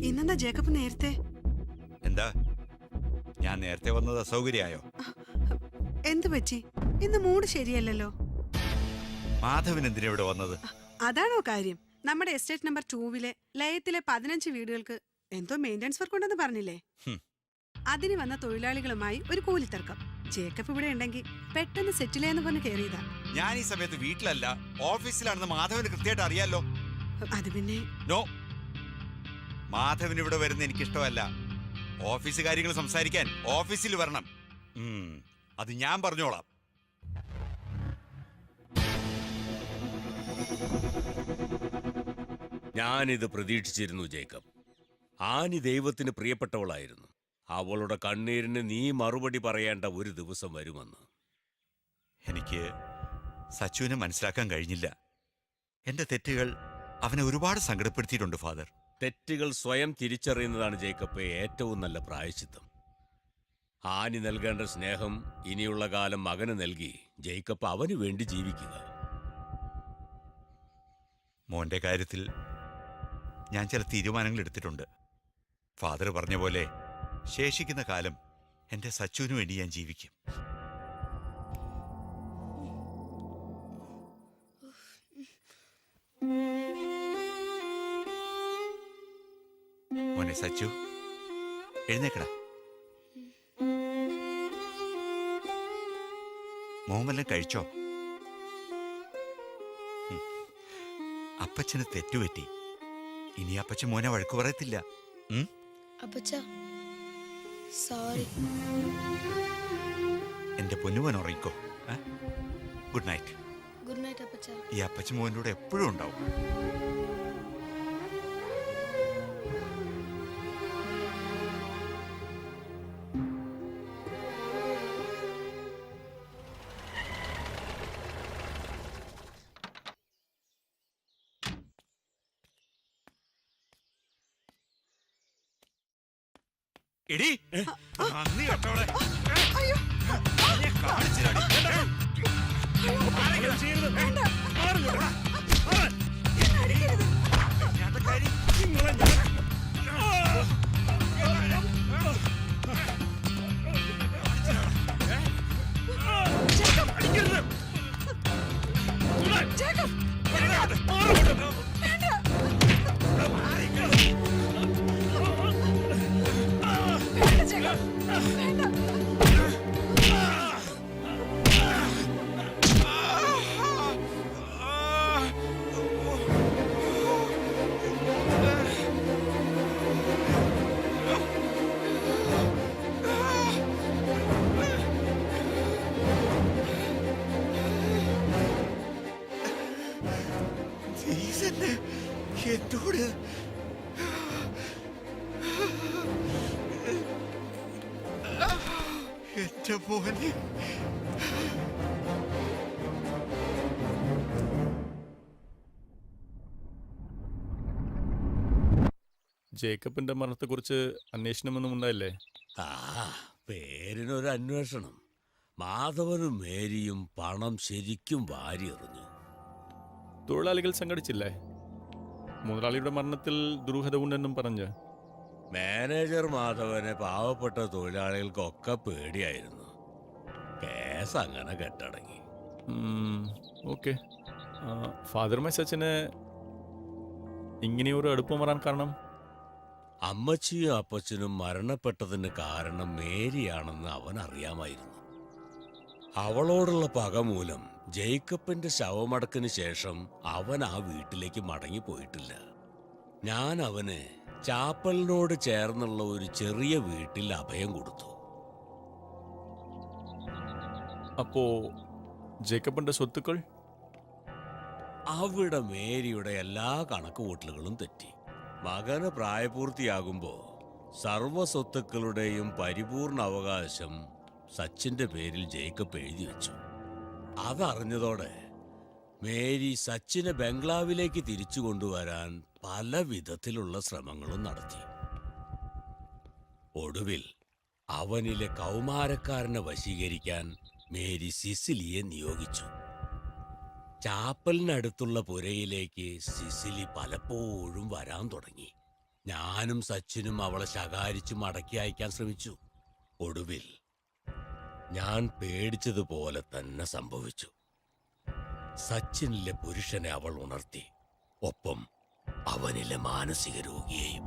ഇന്നെന്താ ജേക്കബ് നേരത്തെ? എന്താ ഞാൻ നേരത്തെ വന്നത് അസൗകര്യായോ? എന്തു പറ്റി? ഇന്ന് മൂഡ് ശരിയല്ലല്ലോ. മാധവൻ എന്തിനാ ഇവിടെ വന്നത്? അതാണോ കാര്യം? നമ്മുടെ എസ്റ്റേറ്റ് നമ്പർ 2 ലയത്തിലെ 15 വീടുകൾക്ക് എന്തോ മെയിൻ്റനൻസ് വർക്ക് ഉണ്ടെന്ന് പറഞ്ഞില്ലേ? അതിന് വന്ന തൊഴിലാളികളുമായി ഒരു കൂലിത്തർക്കം. ജേക്കബ് ഇവിടെ ഉണ്ടെങ്കിൽ പെട്ടെന്ന് സെറ്റിൽ ചെയ്യാന്ന് പറഞ്ഞ് കയറിയതാ. ഞാൻ ഈ സമയത്ത് വീട്ടിലല്ല, ഓഫീസിലാണെന്ന് മാധവന് കൃത്യമായിട്ട് അറിയാലോ. അത് പിന്നെ നോ, മാധവൻ ഇവിടെ വരുന്ന എനിക്കിഷ്ടമല്ല. ഓഫീസ് കാര്യങ്ങൾ സംസാരിക്കാൻ ഓഫീസിൽ വരണം. അത് ഞാൻ പറഞ്ഞോളാം. ഞാനിത് പ്രതീക്ഷിച്ചിരുന്നു ജേക്കബ്. ആനി ദൈവത്തിന് പ്രിയപ്പെട്ടവളായിരുന്നു. അവളുടെ കണ്ണീരിന് നീ മറുപടി പറയേണ്ട ഒരു ദിവസം വരുമെന്ന്. എനിക്ക് സച്ചുവിനെ മനസ്സിലാക്കാൻ കഴിഞ്ഞില്ല. എന്റെ തെറ്റുകൾ അവനെ ഒരുപാട് സങ്കടപ്പെടുത്തിയിട്ടുണ്ട് ഫാദർ. തെറ്റുകൾ സ്വയം തിരിച്ചറിയുന്നതാണ് ജേക്കബ് ഏറ്റവും നല്ല പ്രായശ്ചിത്തം. ആനി നൽകേണ്ട സ്നേഹം ഇനിയുള്ള കാലം മകന് നൽകി ജേക്കബ് അവന് വേണ്ടി ജീവിക്കുക. മോന്റെ കാര്യത്തിൽ ഞാൻ ചില തീരുമാനങ്ങൾ എടുത്തിട്ടുണ്ട്. ഫാദർ പറഞ്ഞ പോലെ ശേഷിക്കുന്ന കാലം എന്റെ സച്ചുവിന് വേണ്ടി ഞാൻ ജീവിക്കും. മോനെ സച്ചു, എഴുന്നേക്കടാ. മോമെല്ലാം കഴിച്ചോ? അപ്പച്ചന് തെറ്റുപറ്റി. ഇനി അപ്പച്ചൻ മോനെ വഴക്കു പറയത്തില്ല. എന്റെ പൊന്നുമോൻ ഉറങ്ങിക്കോ. Good night. ഗുഡ് നൈറ്റ് അപ്പച്ച. ഈ അപ്പച്ചൻ മോൻ്റെ കൂടെ എപ്പോഴും ഉണ്ടാവും. എടി നന്ദി കേട്ടോളെ. എന്നോട് എന്റെ മോനെ ജേക്കബിന്റെ മരണത്തെക്കുറിച്ച് അന്വേഷണമൊന്നും ഉണ്ടായില്ലേ? പേരിനൊരു അന്വേഷണം. മാധവനും മേരിയും പണം ശരിക്കും വാരിയെറിഞ്ഞു. തൊഴിലാളികൾ സംഘടിച്ചില്ലേ? മുതലാളിയുടെ മരണത്തിൽ ദുരൂഹത ഉണ്ടെന്നും പറഞ്ഞ് മാനേജർ മാധവനെ പാവപ്പെട്ട തൊഴിലാളികൾക്കൊക്കെ പേടിയായിരുന്നു. കേസ് അങ്ങനെ കെട്ടടങ്ങി. ഓക്കെ. ഫാദർ സച്ചിന് ഇങ്ങനെയൊരു അടുപ്പം വരാൻ കാരണം? അമ്മച്ചിയും അപ്പച്ചനും മരണപ്പെട്ടതിന് കാരണം മേരിയാണെന്ന് അവൻ അറിയാമായിരുന്നു. അവളോടുള്ള പക മൂലം ജേക്കബിന്റെ ശവമടക്കിന് ശേഷം അവൻ ആ വീട്ടിലേക്ക് മടങ്ങിപ്പോയിട്ടില്ല. ഞാൻ അവന് ചാപ്പലിനോട് ചേർന്നുള്ള ഒരു ചെറിയ വീട്ടിൽ അഭയം കൊടുത്തു. അപ്പോ ജേക്കബിന്റെ സ്വത്തുക്കൾ? അവിടെ മേരിയുടെ എല്ലാ കണക്കുകൂട്ടലുകളും തെറ്റി. മകന് പ്രായപൂർത്തിയാകുമ്പോ സർവ്വ സ്വത്തുക്കളുടെയും പരിപൂർണ അവകാശം സച്ചിന്റെ പേരിൽ ജേക്കബ് എഴുതി വെച്ചു. അതറിഞ്ഞതോടെ മേരി സച്ചിനെ ബംഗ്ലാവിലേക്ക് തിരിച്ചു കൊണ്ടുവരാൻ പല വിധത്തിലുള്ള ശ്രമങ്ങളും നടത്തി. ഒടുവിൽ അവനിലെ കൗമാരക്കാരനെ വശീകരിക്കാൻ മേരി സിസിലിയെ നിയോഗിച്ചു. ചാപ്പലിനടുത്തുള്ള പുരയിലേക്ക് സിസിലി പലപ്പോഴും വരാൻ തുടങ്ങി. ഞാനും സച്ചിനും അവളെ ശകാരിച്ചു മടക്കി അയക്കാൻ ശ്രമിച്ചു. ഒടുവിൽ ഞാൻ പേടിച്ചതുപോലെ തന്നെ സംഭവിച്ചു. സച്ചിനിലെ പുരുഷനെ അവൾ ഉണർത്തി, ഒപ്പം അവനിലെ മാനസിക രോഗിയെയും.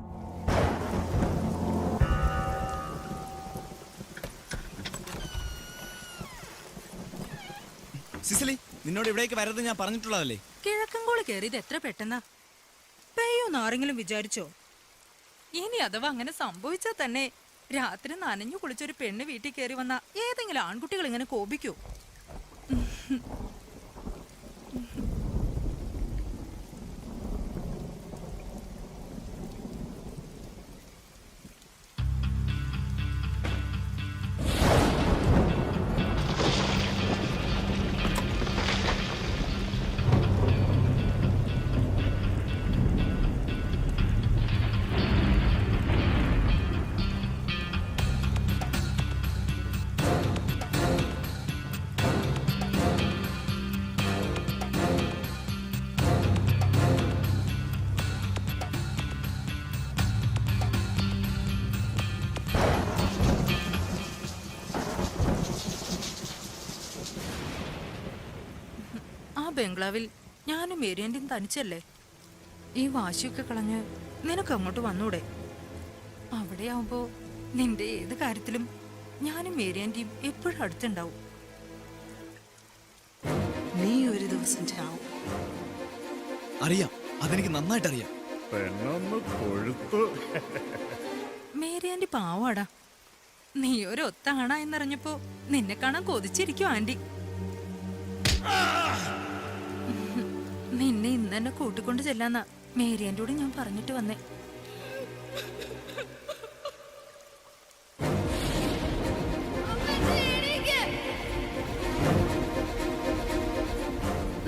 സിസിലി, നിന്നോട് ഇവിടേക്ക് വരരുത് ഞാൻ പറഞ്ഞിട്ടുള്ളതല്ലേ? കിഴക്കൻകോള് കയറിയത് എത്ര പെട്ടെന്നാ. പെയ്യോന്ന് ആരെങ്കിലും വിചാരിച്ചോ? ഇനി അഥവാ അങ്ങനെ സംഭവിച്ചാ തന്നെ രാത്രി നനഞ്ഞു കുളിച്ചൊരു പെണ്ണ് വീട്ടിൽ കയറി വന്ന ഏതെങ്കിലും ആൺകുട്ടികൾ ഇങ്ങനെ കോപിക്കോ? ആ ബംഗ്ലാവിൽ ഞാനും മേരിയന്റെയും തനിച്ചല്ലേ. ഈ വാശിയൊക്കെ കളഞ്ഞ് നിനക്ക് അങ്ങോട്ട് വന്നൂടെ? അവിടെയാവുമ്പോ നിന്റെ ഏത് കാര്യത്തിലും ഞാനും മേരിയന്റെയും എപ്പോഴും അടുത്തുണ്ടാവും. നീ ഒരു ദിവസം ചാവും. അറിയാം, അതെനിക്ക് നന്നായിട്ട് അറിയാം. മേരിയാന്റി പാവാടാ. നീ ഒരു ഒത്ത ആണാ എന്നറിഞ്ഞപ്പോ നിന്നെ കാണാൻ കൊതിച്ചിരിക്കും ആന്റി. നിന്നെ ഇന്ന് തന്നെ കൂട്ടിക്കൊണ്ട് ചെല്ലാന്നാ മേരിയാന്റിയോട് ഞാൻ പറഞ്ഞിട്ട് വന്നേ.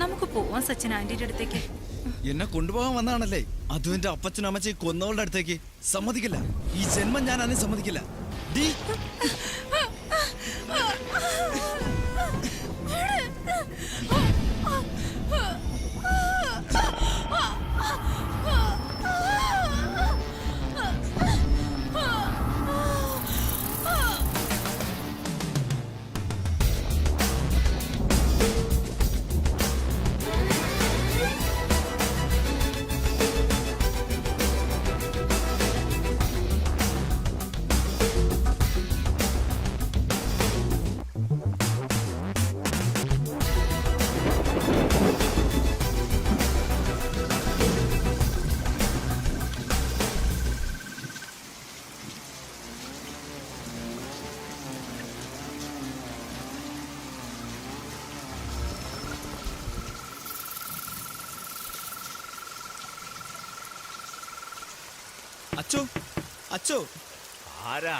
നമുക്ക് പോവാം സച്ചിൻ ആന്റിയുടെ അടുത്തേക്ക്. എന്നെ കൊണ്ടുപോകാൻ വന്നാണല്ലേ? അതും എന്റെ അപ്പച്ചനും അമ്മച്ചയും കൊന്നവളുടെ അടുത്തേക്ക് സമ്മതിക്കില്ല. ഈ ജന്മം ഞാൻ അതിന് സമ്മതിക്കില്ല. ഡീ, അച്ചോ, അച്ചോ. ആരാ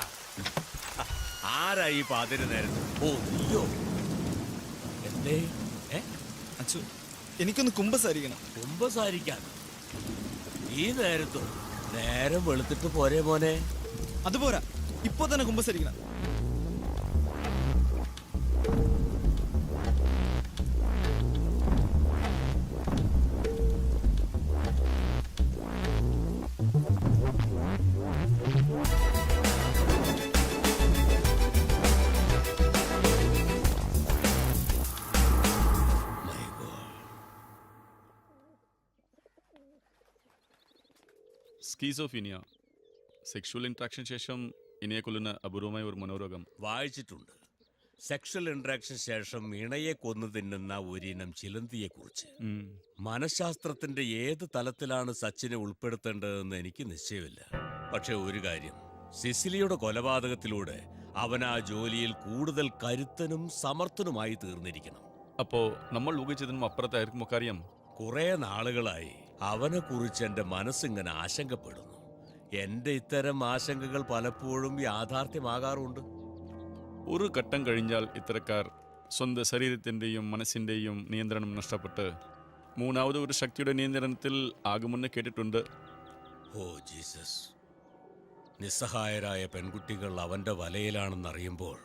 ആരാ ഈ പാതിരി നേരത്ത്? ഓ, നീയോ? എന്തേ? അച്ചോ, എനിക്കൊന്ന് കുമ്പസാരിക്കണം. കുമ്പസാരിക്കാൻ ഈ നേരത്തോ? നേരം വെളുത്തിട്ട് പോരെ മോനെ. അതുപോരാ, ഇപ്പൊ തന്നെ കുമ്പസാരിക്കണം. സ്കീസോഫീനിയ, സെക്ഷുവൽ ഇൻട്രാക്ഷൻ ശേഷം ഇണയെ കൊല്ലുന്ന അപൂർവമായ ഒരു മനോരോഗം. വായിച്ചിട്ടുണ്ട്. സെക്ഷൽ ഇന്ററാക്ഷൻ ശേഷം ഇണയെ കൊന്നു തിന്നുന്ന ഒരിനം ചിലന്തിയെക്കുറിച്ച്. മനഃശാസ്ത്രത്തിന്റെ ഏത് തലത്തിലാണ് സച്ചിനെ ഉൾപ്പെടുത്തേണ്ടതെന്ന് എനിക്ക് നിശ്ചയമില്ല. പക്ഷെ ഒരു കാര്യം, സിസിലിയുടെ കൊലപാതകത്തിലൂടെ അവൻ ആ ജോലിയിൽ കൂടുതൽ കരുത്തനും സമർത്ഥനുമായി തീർന്നിരിക്കണം. അപ്പോ നമ്മൾ ഊഹിച്ചതിനും അപ്പുറത്തായിരിക്കും കാര്യം. കുറെ നാളുകളായി അവനെ കുറിച്ച് എന്റെ മനസ്സിങ്ങനെ ആശങ്കപ്പെടുന്നു. എന്റെ ഇത്തരം ആശങ്കകൾ പലപ്പോഴും യാഥാർത്ഥ്യമാകാറുണ്ട്. ഒരു ഘട്ടം കഴിഞ്ഞാൽ ഇത്തരക്കാർ സ്വന്തം ശരീരത്തിൻ്റെയും മനസ്സിൻ്റെയും നിയന്ത്രണം നഷ്ടപ്പെട്ട് മൂന്നാമത് ഒരു ശക്തിയുടെ നിയന്ത്രണത്തിൽ ആകുമെന്ന് കേട്ടിട്ടുണ്ട്. ഓ ജീസസ്, നിസ്സഹായരായ പെൺകുട്ടികൾ അവന്റെ വലയിലാണെന്നറിയുമ്പോൾ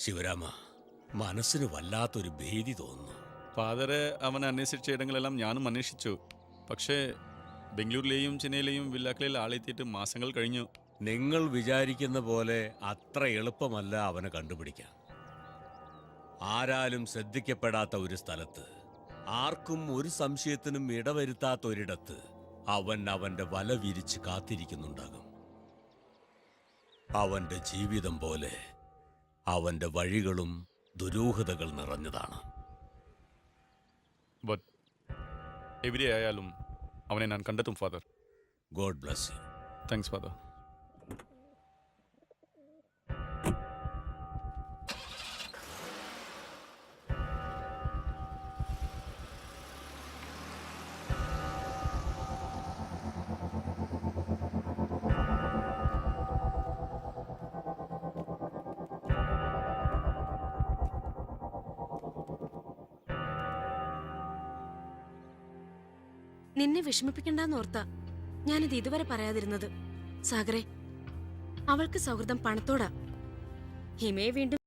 ശിവരാമ, മനസ്സിന് വല്ലാത്തൊരു ഭീതി തോന്നുന്നു. ഫാദറെ അവൻ അന്വേഷിച്ച ഇടങ്ങളെല്ലാം ഞാനും അന്വേഷിച്ചു. പക്ഷേ ബംഗളൂരിലെയും ചെന്നൈയിലെയും വില്ലാക്കളിൽ ആളെത്തിയിട്ട് മാസങ്ങൾ കഴിഞ്ഞു. നിങ്ങൾ വിചാരിക്കുന്ന പോലെ അത്ര എളുപ്പമല്ല അവനെ കണ്ടുപിടിക്കാൻ. ആരാലും ശ്രദ്ധിക്കപ്പെടാത്ത ഒരു സ്ഥലത്ത്, ആർക്കും ഒരു സംശയത്തിനും ഇടവരുത്താത്ത ഒരിടത്ത് അവൻ അവന്റെ വല വിരിച്ച് കാത്തിരിക്കുന്നുണ്ടാകും. അവന്റെ ജീവിതം പോലെ അവന്റെ വഴികളും ദുരൂഹതകൾ നിറഞ്ഞതാണ്. ബട്ട് എവിടെ ആയാലും അവനെ ഞാൻ കണ്ടെത്തും father. God bless you. Thanks father. നിന്നെ വിഷമിപ്പിക്കണ്ടെന്നോർത്താ ഞാനിത് ഇതുവരെ പറയാതിരുന്നത്. സാഗറെ, അവൾക്ക് സൗഹൃദം പണത്തോടാ. ഹിമയെ വീണ്ടും